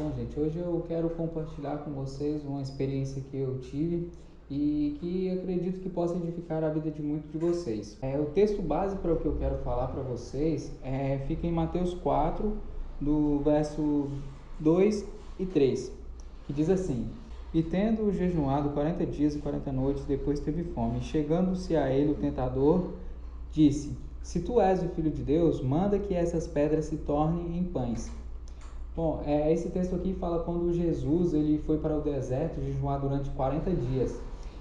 Bom, gente, hoje eu quero compartilhar com vocês uma experiência que eu tive e que acredito que possa edificar a vida de muitos de vocês. O texto base para o que eu quero falar para vocês fica em Mateus 4, do verso 2 e 3, que diz assim: E tendo jejuado 40 dias e 40 noites, depois teve fome. E chegando-se a ele o tentador, disse: Se tu és o Filho de Deus, manda que essas pedras se tornem em pães. Bom, esse texto aqui fala quando Jesus ele foi para o deserto jejuar durante 40 dias.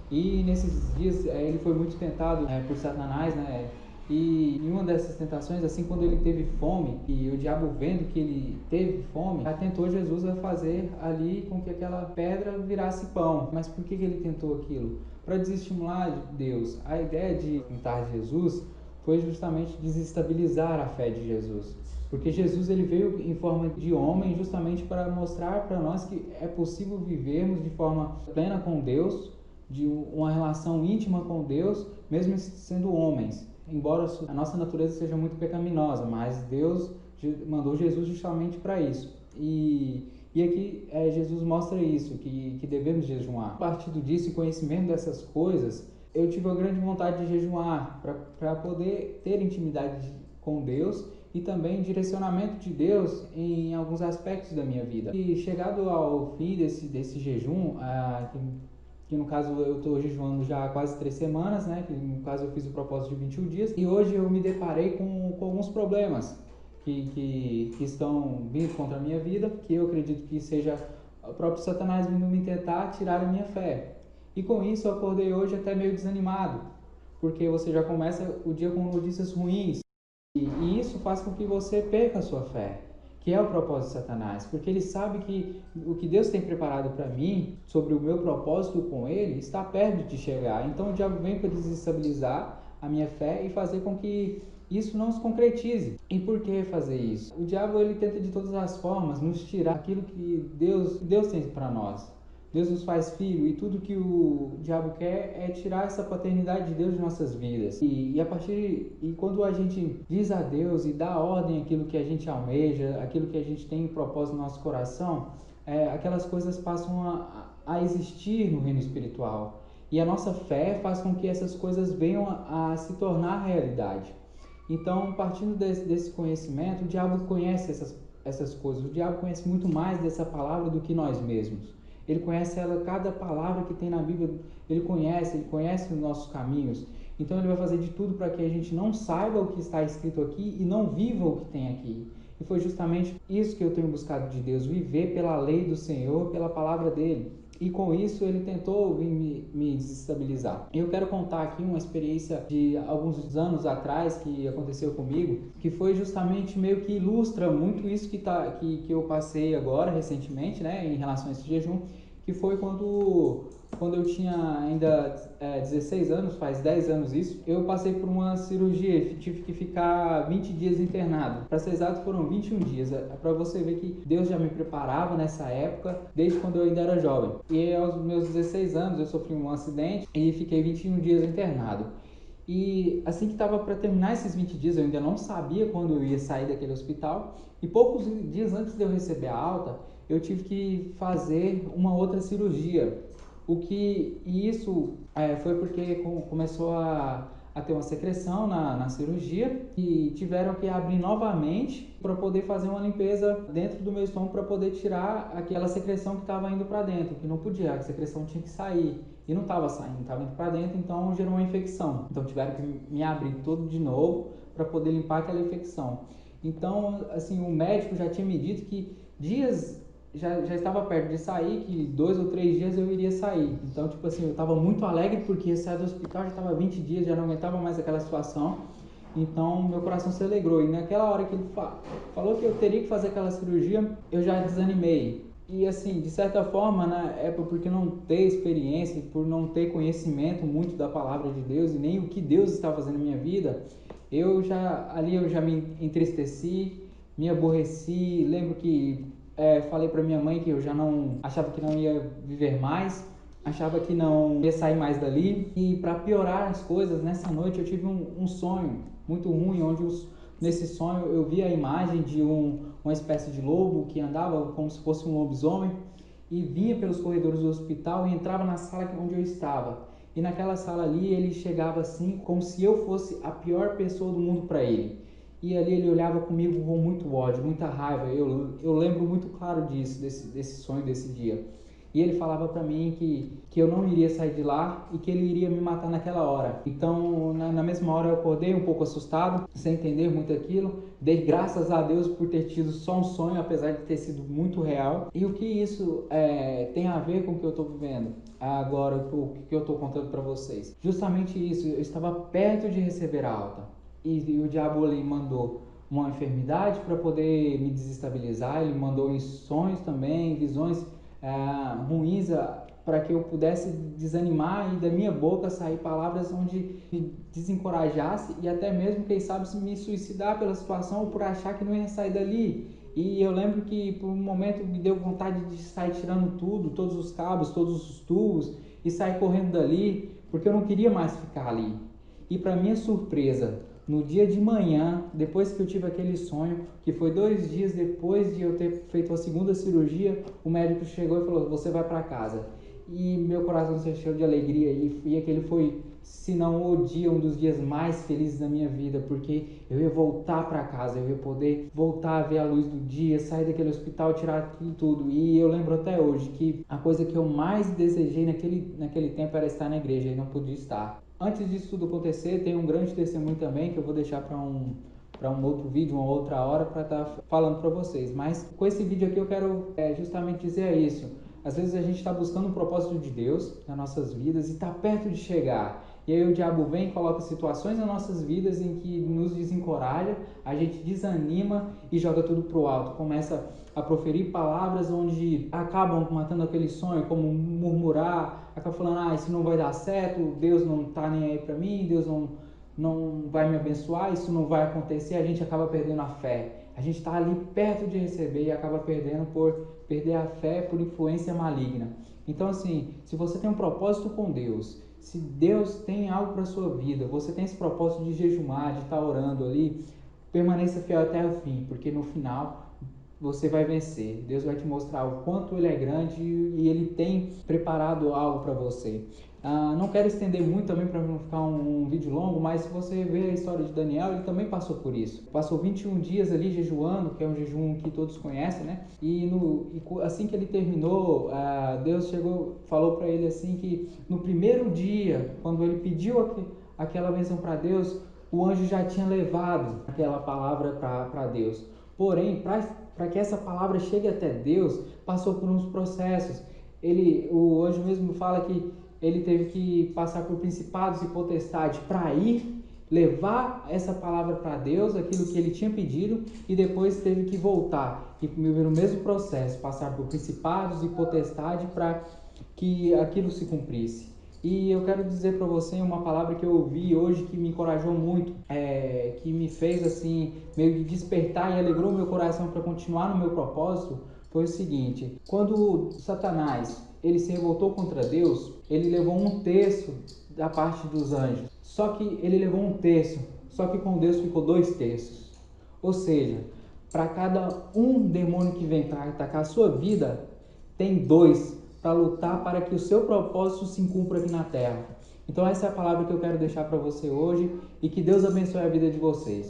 E nesses dias ele foi muito tentado por Satanás, né? E em uma dessas tentações, assim, quando ele teve fome, e o diabo vendo que ele teve fome, tentou Jesus a fazer ali com que aquela pedra virasse pão. Mas por que ele tentou aquilo? Para desestimular Deus. A ideia de tentar Jesus foi justamente desestabilizar a fé de Jesus. Porque Jesus ele veio em forma de homem justamente para mostrar para nós que é possível vivermos de forma plena com Deus, de uma relação íntima com Deus, mesmo sendo homens. Embora a nossa natureza seja muito pecaminosa, mas Deus mandou Jesus justamente para isso. E aqui Jesus mostra isso, que devemos jejuar. A partir disso e conhecimento dessas coisas, eu tive a grande vontade de jejuar para poder ter intimidade com Deus e também direcionamento de Deus em alguns aspectos da minha vida. E chegado ao fim desse jejum, que no caso eu estou jejuando já há quase 3 semanas, né? Que no caso eu fiz o propósito de 21 dias, e hoje eu me deparei com alguns problemas que estão vindo contra a minha vida, que eu acredito que seja o próprio Satanás vindo me tentar tirar a minha fé. E com isso eu acordei hoje até meio desanimado, porque você já começa o dia com notícias ruins. E isso faz com que você perca a sua fé, que é o propósito de Satanás, porque ele sabe que o que Deus tem preparado para mim, sobre o meu propósito com ele, está perto de chegar. Então o diabo vem para desestabilizar a minha fé e fazer com que isso não se concretize. E por que fazer isso? O diabo ele tenta de todas as formas nos tirar aquilo que Deus tem para nós. Deus nos faz filho e tudo que o diabo quer é tirar essa paternidade de Deus de nossas vidas. E quando a gente diz a Deus e dá ordem àquilo que a gente almeja, aquilo que a gente tem em propósito no nosso coração, aquelas coisas passam a existir no reino espiritual. E a nossa fé faz com que essas coisas venham a se tornar realidade. Então, partindo desse conhecimento, o diabo conhece essas coisas. O diabo conhece muito mais dessa palavra do que nós mesmos. Ele conhece cada palavra que tem na Bíblia, ele conhece os nossos caminhos. Então ele vai fazer de tudo para que a gente não saiba o que está escrito aqui e não viva o que tem aqui. E foi justamente isso que eu tenho buscado de Deus, viver pela lei do Senhor, pela palavra dele. E com isso ele tentou me desestabilizar. Eu quero contar aqui uma experiência de alguns anos atrás que aconteceu comigo, que foi justamente meio que ilustra muito isso que eu passei agora recentemente, né, em relação a esse jejum, que foi quando eu tinha ainda 16 anos, faz 10 anos isso, eu passei por uma cirurgia, tive que ficar 20 dias internado. Para ser exato, foram 21 dias. Para você ver que Deus já me preparava nessa época, desde quando eu ainda era jovem. E aos meus 16 anos eu sofri um acidente e fiquei 21 dias internado. E assim que estava para terminar esses 20 dias, eu ainda não sabia quando eu ia sair daquele hospital. E poucos dias antes de eu receber a alta, eu tive que fazer uma outra cirurgia. E isso foi porque começou a ter uma secreção na cirurgia e tiveram que abrir novamente para poder fazer uma limpeza dentro do meu estômago para poder tirar aquela secreção que estava indo para dentro, que não podia, a secreção tinha que sair e não estava saindo, estava indo para dentro, então gerou uma infecção. Então tiveram que me abrir tudo de novo para poder limpar aquela infecção. Então, assim, o médico já tinha me dito que já estava perto de sair, que 2 ou 3 dias eu iria sair. Então, tipo assim, eu estava muito alegre porque ia sair do hospital, já estava 20 dias, já não aguentava mais aquela situação. Então, meu coração se alegrou. E naquela hora que ele falou que eu teria que fazer aquela cirurgia, eu já desanimei. E assim, de certa forma, né, é porque não ter experiência, por não ter conhecimento muito da palavra de Deus e nem o que Deus está fazendo na minha vida, eu já me entristeci, me aborreci. Lembro que falei para minha mãe que eu já não achava que não ia viver mais, achava que não ia sair mais dali. E para piorar as coisas, nessa noite eu tive um sonho muito ruim, onde nesse sonho eu vi a imagem de uma espécie de lobo que andava como se fosse um lobisomem e vinha pelos corredores do hospital e entrava na sala onde eu estava. E naquela sala ali ele chegava assim como se eu fosse a pior pessoa do mundo para ele. E ali ele olhava comigo com muito ódio, muita raiva. Eu lembro muito claro disso, desse sonho, desse dia. E ele falava para mim que eu não iria sair de lá e que ele iria me matar naquela hora. Então, na mesma hora eu acordei um pouco assustado, sem entender muito aquilo. Dei graças a Deus por ter tido só um sonho, apesar de ter sido muito real. E o que isso tem a ver com o que eu estou vivendo agora, o que eu estou contando para vocês? Justamente isso, eu estava perto de receber a alta. E o diabo ali mandou uma enfermidade para poder me desestabilizar. Ele mandou em sonhos também, visões ruins para que eu pudesse desanimar e da minha boca sair palavras onde me desencorajasse e até mesmo, quem sabe, me suicidar pela situação ou por achar que não ia sair dali. E eu lembro que por um momento me deu vontade de sair tirando tudo, todos os cabos, todos os tubos e sair correndo dali, porque eu não queria mais ficar ali. E para minha surpresa, no dia de manhã, depois que eu tive aquele sonho, que foi 2 dias depois de eu ter feito a segunda cirurgia, o médico chegou e falou: você vai para casa. E meu coração se encheu de alegria e aquele foi, se não o dia, um dos dias mais felizes da minha vida, porque eu ia voltar para casa, eu ia poder voltar a ver a luz do dia, sair daquele hospital, tirar aquilo tudo. E eu lembro até hoje que a coisa que eu mais desejei naquele tempo era estar na igreja e não podia estar. Antes disso tudo acontecer, tem um grande testemunho também que eu vou deixar para um outro vídeo, uma outra hora, para estar falando para vocês. Mas com esse vídeo aqui eu quero justamente dizer isso. Às vezes a gente está buscando um propósito de Deus nas nossas vidas e está perto de chegar. E aí o diabo vem e coloca situações nas nossas vidas em que nos desencoraja, a gente desanima e joga tudo pro alto. Começa a proferir palavras onde acabam matando aquele sonho, como murmurar, acaba falando: isso não vai dar certo, Deus não tá nem aí para mim, Deus não vai me abençoar, isso não vai acontecer. A gente acaba perdendo a fé. A gente está ali perto de receber e acaba perdendo por perder a fé por influência maligna. Então, assim, se você tem um propósito com Deus, se Deus tem algo para a sua vida, você tem esse propósito de jejumar, de estar orando ali, permaneça fiel até o fim, porque no final você vai vencer. Deus vai te mostrar o quanto Ele é grande e Ele tem preparado algo para você. Não quero estender muito também para não ficar um vídeo longo, mas se você ver a história de Daniel, ele também passou por isso. Passou 21 dias ali jejuando, que é um jejum que todos conhecem, né? E assim que ele terminou, Deus falou para ele assim que no primeiro dia, quando ele pediu aquela bênção para Deus, o anjo já tinha levado aquela palavra para Deus. Porém, para que essa palavra chegue até Deus, passou por uns processos. O anjo mesmo fala que ele teve que passar por principados e potestades para ir levar essa palavra para Deus, aquilo que ele tinha pedido, e depois teve que voltar e no mesmo processo, passar por principados e potestade para que aquilo se cumprisse. E eu quero dizer para você uma palavra que eu ouvi hoje que me encorajou muito, que me fez assim meio que despertar e alegrou meu coração para continuar no meu propósito. Foi o seguinte: quando Satanás ele se revoltou contra Deus, ele levou 1/3 da parte dos anjos. Só que ele levou 1/3, só que com Deus ficou 2/3. Ou seja, para cada um demônio que vem para atacar a sua vida, tem 2 para lutar para que o seu propósito se cumpra aqui na terra. Então essa é a palavra que eu quero deixar para você hoje e que Deus abençoe a vida de vocês.